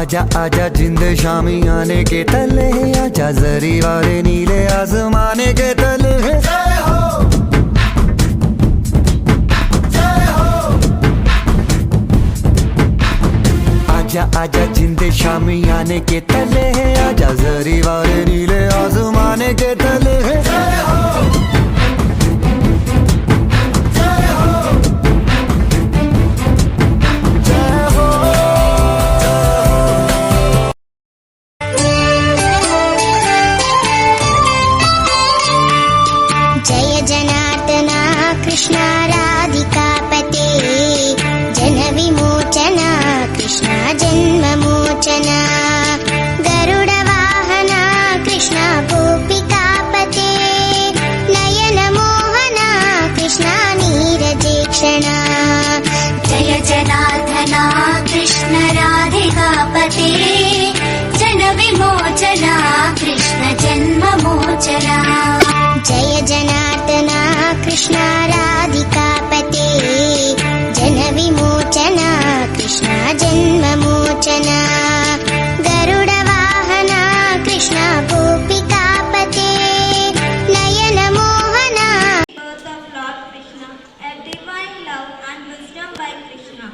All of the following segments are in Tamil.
आजा आजा जिंद शामी आने के तले, आजा जरी वाले नीले आसमाने के तले। जय हो जय हो। आजा आजा जिंद शामी आने के तले, आजा जरी वाले नीले आसमाने के तले। जय हो कृष्णा राधिकापते जन विमोचना कृष्णा जन्ममोचना गरुड वाहना कृष्णा गोपिकापते नयन मोहना कृष्णा नीरजेक्षणा जय जनार्दना कृष्ण राधिकापते जन विमोचना कृष्ण जन्ममोचना जय जनार्दना कृष्णा राधिकापते जन विमोचना कृष्णा जन्ममोचना गरुड वाहना कृष्णा गोपिकापते नयन Mohana. Birth of Lord Krishna, a divine love and wisdom by Krishna.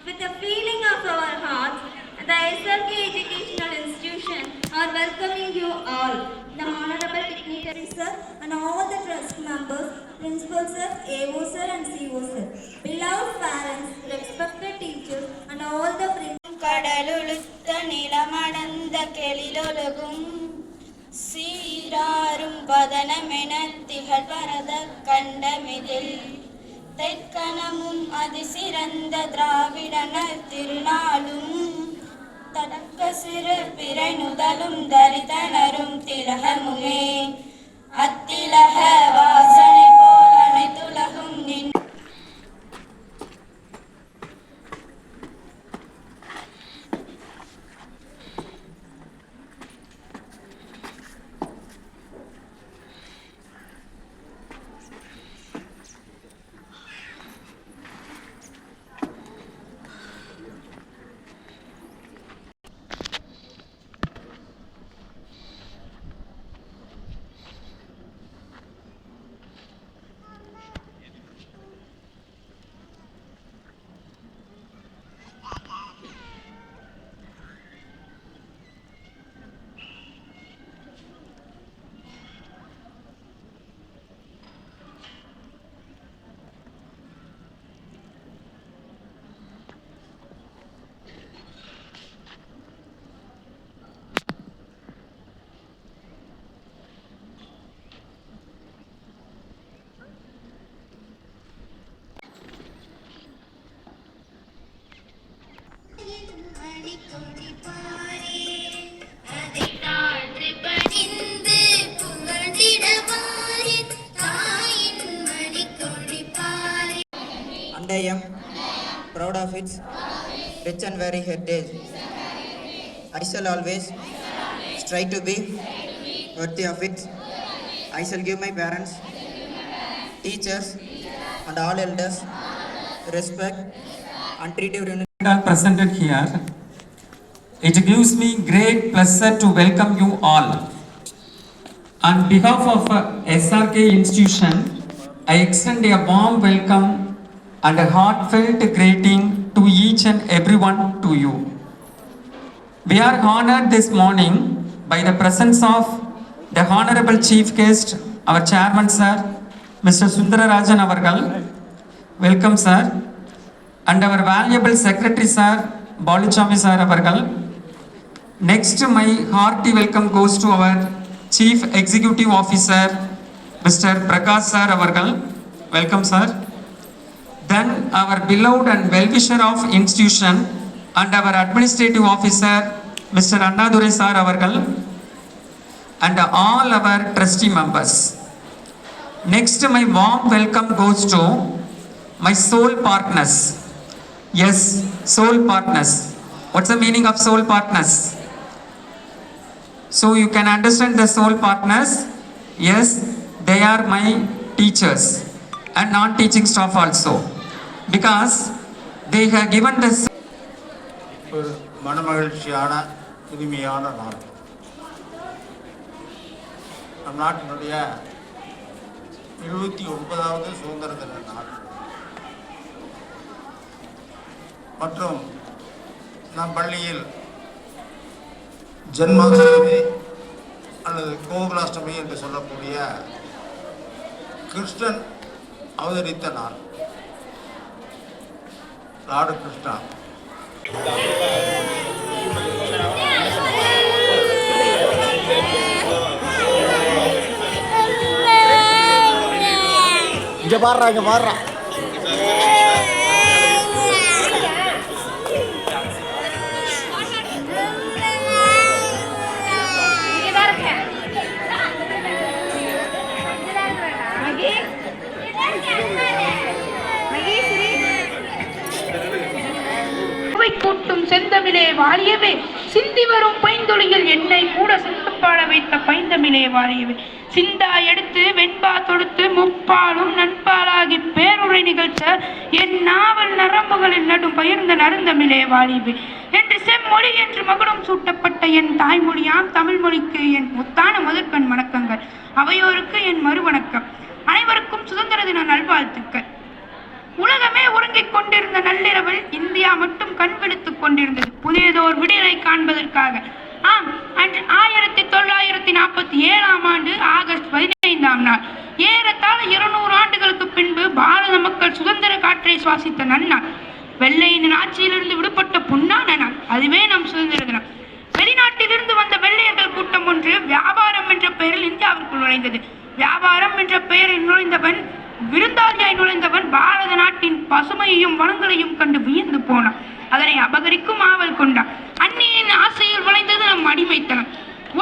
With the feeling of our hearts, the SRK Educational Institution are welcoming you all. The Honorable Dignitary Sir and all the trust members, Principal Sir, AO Sir and CO Sir, beloved parents, respected teachers and all the friends. கடலுளுத்த நிலமடந்த கெளிலொழுகும் சீராரும் பதனமென திகழ் பரத கண்டமிதில் தெற்கணமும் அதிசிறந்த திராவிடனர் திருநாளும் தடக்க சிறு பிறை நுதலும் தரிதனரும் திலகமுமே அத்திலக வாசனை போல் அனைத்துலகும் நின் And I am proud of its rich and varied heritage. I shall always strive to be worthy of it. I shall give my parents, teachers, and all elders respect and treat everyone presented here. It gives me great pleasure to welcome you all. On behalf of SRK Institution, I extend a warm welcome and a heartfelt greeting to each and everyone to you. We are honored this morning by the presence of the Honorable Chief Guest, our Chairman Sir, Mr. Sundararajan Avargal. Welcome Sir. And our valuable Secretary Sir, Baluchami Sir Avargal. Next, my hearty welcome goes to our Chief Executive Officer, Mr. Prakash Sir Avargal. Welcome Sir. Then our beloved and well-wisher of institution and our administrative officer, Mr. Annadurai sir avargal, and all our trustee members. Next, my warm welcome goes to my soul partners. Yes, soul partners. What's the meaning of soul partners? So you can understand the soul partners. Yes, they are my teachers and non-teaching staff also, because they have given this. ஒரு மனமகிழ்ச்சியான இனிமையான நாள். நம் நாட்டினுடைய 79வது சுதந்திர தின நாள் மற்றும் நம் பள்ளியில் ஜென்மாஷ்டமி அல்லது கோகுலாஷ்டமி என்று சொல்லக்கூடிய கிருஷ்ணன் அவதரித்த நாள். லார்டு கிருஷ்ணா இங்க பாடுறா இங்க பாடுறா. கூட்டும் செந்தமிழே வாழியவே, சிந்தி வரும் பைந்தொழியில் என்னை கூட சிந்துப்பாட வைத்த பைந்தமிழே வாழியவே, சிந்தா எடுத்து வெண்பா தொடுத்து முப்பாலும் நண்பாலாகி பேருரை நிகழ்த்த என் நாவல் நரம்புகளில் நடும் பயிர்ந்த நறுந்தமிழே வாழியவே என்று செம்மொழி என்று மகுடம் சூட்டப்பட்ட என் தாய்மொழியாம் தமிழ் மொழிக்கு என் முத்தான முதற்கண் வணக்கங்கள். அவையோருக்கு என் மறுவணக்கம். அனைவருக்கும் சுதந்திர தின நல்வாழ்த்துக்கள். உலகமே உறங்கிக் கொண்டிருந்த நள்ளிரவில் இந்தியா மட்டும் கண் விழித்துக் கொண்டிருந்தது புதியதோர் விடியலை காண்பதற்காக. ஆம், அன்று 1947ஆம் ஆண்டு ஆகஸ்ட் 15ஆம் நாள், ஏறத்தாழ 200 ஆண்டுகளுக்கு பின்பு பாரத மக்கள் சுதந்திர காற்றை சுவாசித்த நன்னாள். வெள்ளையின் ஆட்சியிலிருந்து விடுபட்ட பொன்னான நாள். அதுவே நம் சுதந்திர தினம். வெளிநாட்டிலிருந்து வந்த வெள்ளையர்கள் கூட்டம் ஒன்று வியாபாரம் என்ற பெயரில் இந்தியாவிற்குள் நுழைந்தது. வியாபாரம் என்ற பெயரில் நுழைந்தவன், விருந்தாளியாய் நுழைந்தவன் பாரத நாட்டின் பசுமையையும் வளங்களையும் கண்டு வியந்து போனான். அதனை அபகரிக்கும் ஆவல் கொண்டான். அந்நியின் ஆசையில் விளைந்தது நம் அடிமைத்தனம்.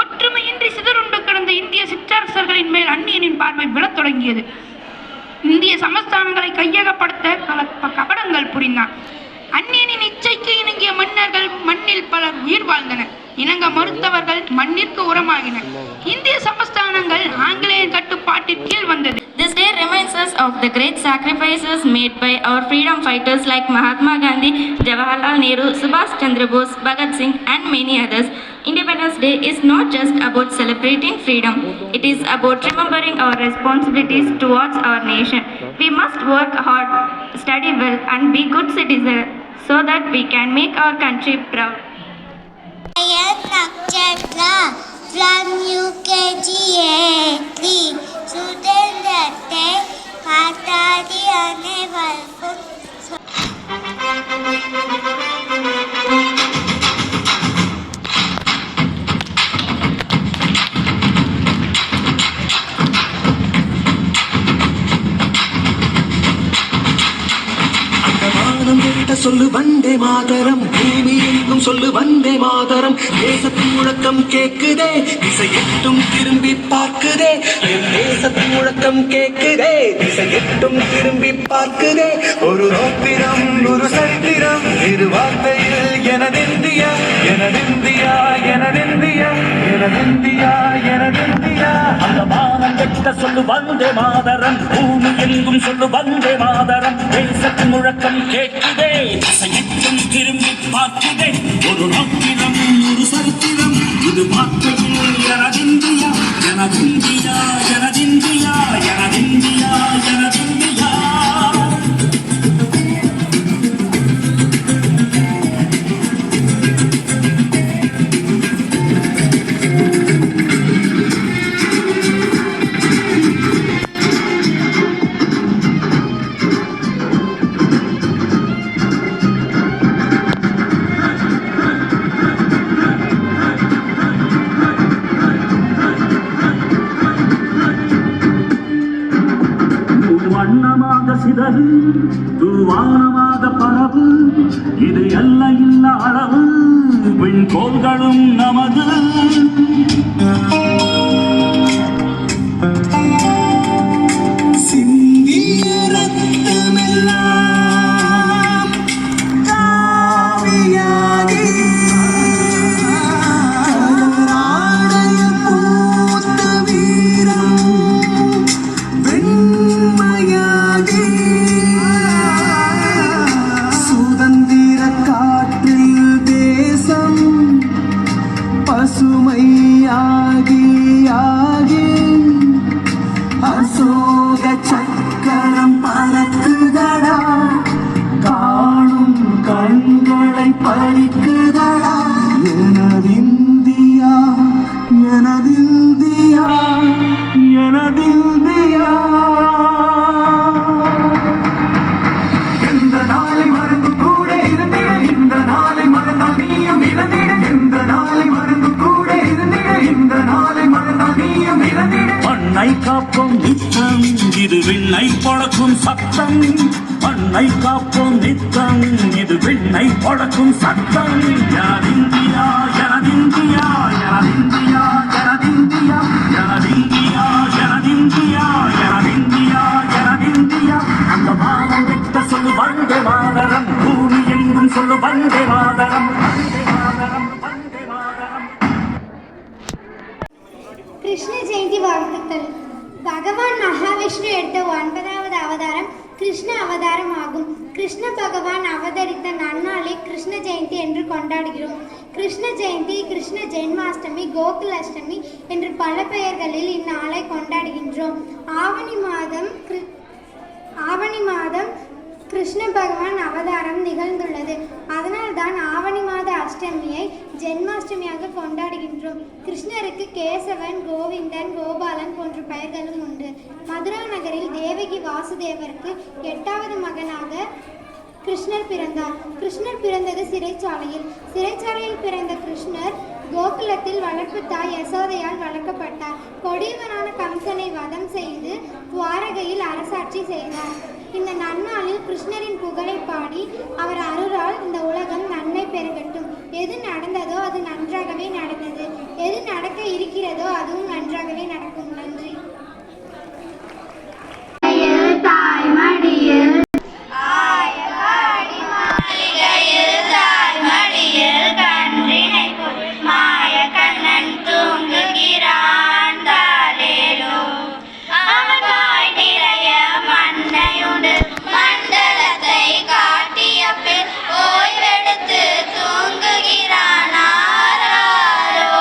ஒற்றுமையின்றி சிதறுண்டு கிடந்த இந்திய சிற்றரசர்களின் மேல் அந்நியனின் பார்வை விழத் தொடங்கியது. இந்திய சமஸ்தானங்களை கையகப்படுத்த கபடங்கள் புரிந்தான். அந்நியனின் இச்சைக்கு இணங்கிய மன்னர்கள் மண்ணில் பலர் உயிர் வாழ்ந்தனர். இணங்க மறுத்தவர்கள் மண்ணிற்கு உரமாகினர். இந்திய சமஸ்தானங்கள் ஆங்கிலேயர் கட்டுப்பாட்டின் கீழ் வந்தது. This day reminds us of the great sacrifices made by our freedom fighters like Mahatma Gandhi, Jawaharlal Nehru, Subhash Chandra Bose, Bhagat Singh and many others. Independence Day is not just about celebrating freedom. It is about remembering our responsibilities towards our nation. We must work hard, study well and be good citizens so that we can make our country proud. I am Nakshatra from UKG A3. சுதந்திரத்தை காத்தாடி அனைவருக்கும் சொல்லு வந்தே மாதரம், பூமி எங்கும் சொல்லு வந்தே மாதரம். தேசத்தின் முழக்கம் கேக்குதே, திசை எட்டும் திரும்பி பார்க்குதே. என் தேசத்தின் முழக்கம் கேக்குதே, திசை எட்டும் திரும்பி பார்க்குதே. ஒரு ரோத்திரம் ஒரு சரித்திரம் இரு வார்த்தையில் எனதிந்தியா எனதிந்தியா எனதிந்தியா எனதிந்தியா எனதிந்தியா. அந்த மானம் கெட்ட சொல்லு வந்தே மாதரம், பூமி எங்கும் சொல்லு வந்தே மாதரம். தேசத்தின் முழக்கம் கேட்குதே, திசையெட்டும் திரும்பி பார்க்குதே. ஒரு ராத்திரம் ஒரு சரித்திரம் இது வார்த்தையில் எனதிந்தியா எனதிந்தியா எனதிந்தியா எனதிந்தியா எனதிந்தியா. வண்ணமாக சிதறு தூவானமாக பரவு, இது அல்ல இல்ல அளவு. கோள்களும் நமது. சிந்திய ரத்தமெல்லாம் காவியாகி கலராடைய பூத்த வீரம் வெண்மையாகி சுதந்திர காற்றில் தேசம் பசுமையாகி ஆகி அசோக சக்கரம் பறக்குதடா, காணும் கண்களை பறிக்குதடா. எனதிந்தியா எனதிந்தியா எனதிந்தியா. எந்த நாளை மறந்து கூட இருந்திட, இந்த நாளை மறந்தால் நீயும் இழந்திட. எந்த நாளை மறந்து கூட இருந்திட, இந்த நாளை மறந்தால் நீயும் இழந்திட. மண்ணை காப்போம் நித்தம், இது விண்ணை பழக்கும் சத்தம். மண்ணை காப்போம் நித்தம், இது விண்ணை பழக்கும் சத்தம். எனதிந்தியா எனதிந்தியா எனதிந்தியா எனதிந்தியா எனதிந்தியா எனதிந்தியா எனதிந்தியா எனதிந்தியா. அந்த வானம் விட்ட சொல்லு வந்தே மாதரம், பூமி எங்கும் சொல்லு வந்தே மாதரம். வந்தே மாதரம் வந்தே மாதரம். கிருஷ்ண ஜெயந்தி வாழ்த்துக்கள். பகவான் மகாவிஷ்ணு எடுத்த 9வது அவதாரம் கிருஷ்ண அவதாரம் ஆகும். கிருஷ்ண பகவான் அவதரித்த நன்னாளை கிருஷ்ண ஜெயந்தி என்று கொண்டாடுகிறோம். கிருஷ்ண ஜெயந்தி, கிருஷ்ண ஜென்மாஷ்டமி, கோகுலாஷ்டமி என்று பல பெயர்களில் இந்நாளை கொண்டாடுகின்றோம். ஆவணி மாதம் கிருஷ்ண பகவான் அவதாரம் நிகழ்ந்துள்ளது. அதனால்தான் ஆவணி மாத அஷ்டமியை ஜென்மாஷ்டமியாக கொண்டாடுகின்றோம். கிருஷ்ணருக்கு கேசவன், கோவிந்தன், கோபாலன் போன்ற பெயர்களும் உண்டு. மதுரா நகரில் தேவகி வாசுதேவருக்கு 8வது மகனாக கிருஷ்ணர் பிறந்தார். கிருஷ்ணர் பிறந்தது சிறைச்சாலையில். சிறைச்சாலையில் பிறந்த கிருஷ்ணர் கோகுலத்தில் வளர்ப்பு தாய் யசோதையால் வளர்க்கப்பட்டார். கொடியவனான கம்சனை வதம் செய்து துவாரகையில் அரசாட்சி செய்தார். இந்த நன்னாளில் கிருஷ்ணரின் புகழை பாடி அவர் அருளால் இந்த உலகம் நன்மை பெறகட்டும். எது நடந்ததோ அது நன்றாகவே நடந்தது, எது நடக்க இருக்கிறதோ அதுவும் நன்றாகவே நடக்கும். நன்றி. ஓய்வெடுத்து தூங்குகிறான் ஆராரோ.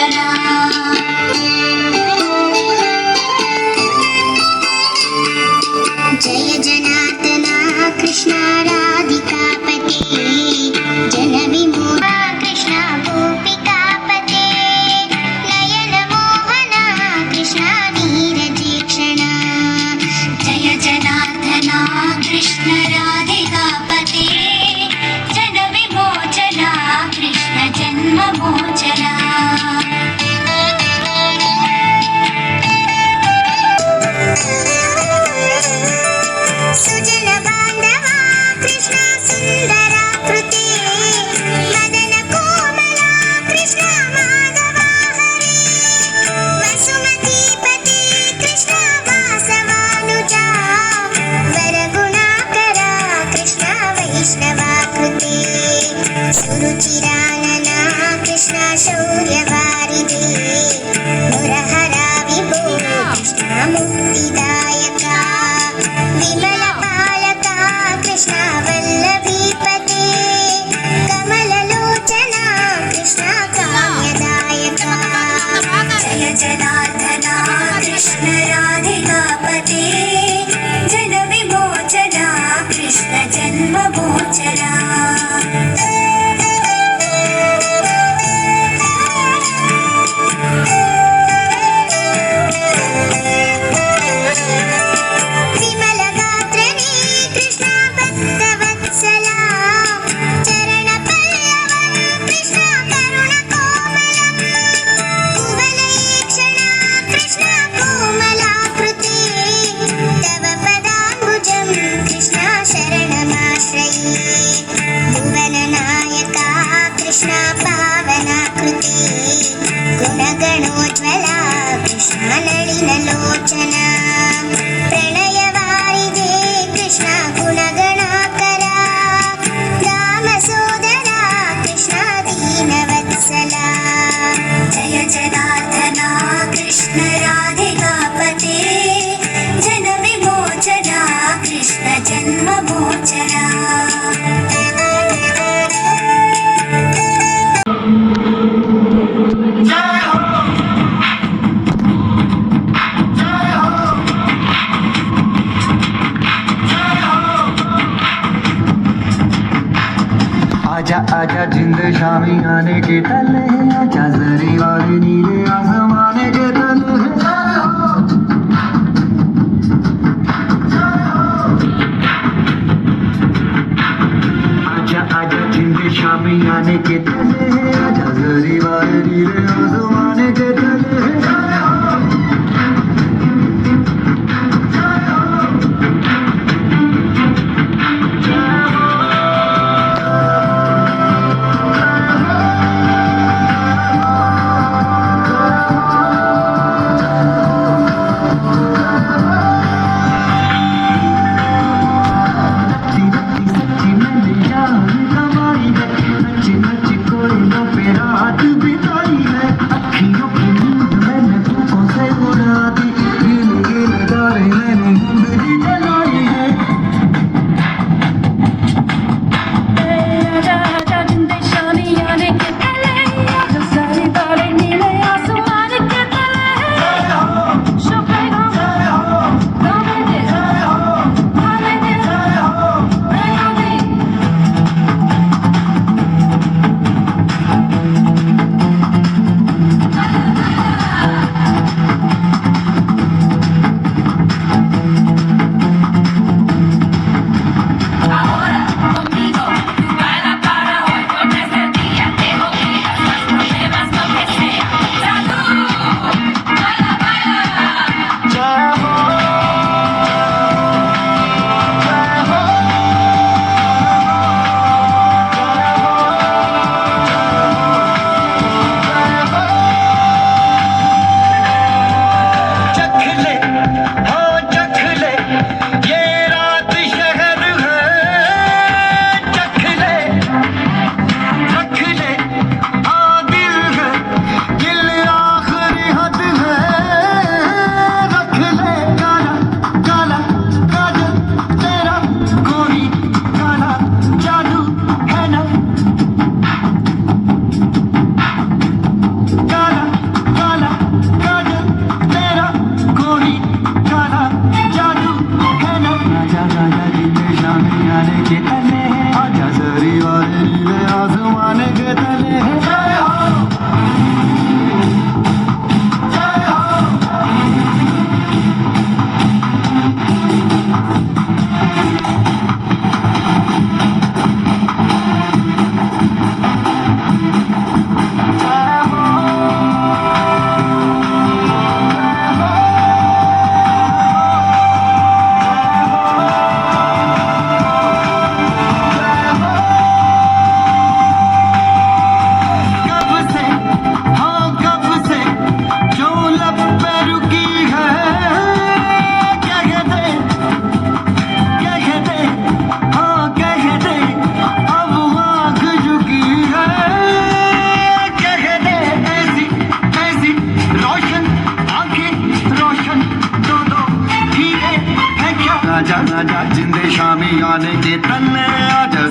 मोचना जय जनार्दना कृष्ण राधिकापते जन विमोचना कृष्ण गोपिकापते नयन मोहना कृष्ण नीरजीक्षणा जय जनार्दना कृष्ण राधिकापते जन विमोचना कृष्ण जन्म मोचना सुजन बांधवा कृष्ण सुंदराकृते मदन कोमला कृष्ण माधवा हरे वसुमतीपते कृष्ण वासवानुजा वरगुणाकरा कृष्ण वैष्णवाकृते सुरुचिरानना कृष्ण शौर्यवारिधे मुरहरा विभो कृष्ण मुक्तिदायका विमल बालका कृष्ण वल्लभीपते कमललोचना कृष्ण काम्यदायका जय जनार्दना कृष्ण राधिकापते जन विमोचना कृष्ण जन्म मोचना विमलगात्रने कृष्ण भक्तवत्सला चरणपल्लवं कृष्ण करुणकोमलं कुवलयेक्षणा कृष्ण कोमलाकृते तव पदाम्बुजं कृष्ण शरणमाश्रये भुवननायका कृष्ण पावनाकृते गुणगणोज्ज्वला कृष्ण नलिनलोचना प्रणयवारिधे कृष्ण गुणगणाकरा रामसोदरा कृष्ण दीनवत्सला जय जनार्दना कृष्ण राधिकापते जन विमोचना कृष्ण जन्म मोचना आजा आजा जिंद शामी आने के तले आजा जरी वाले नीले आसमाने के तले आजा आजा जिंद शामी आने के तले आजा जरी वाले नीले आसमाने के तले आजा जिंदे शामी आने के तन्ने आजा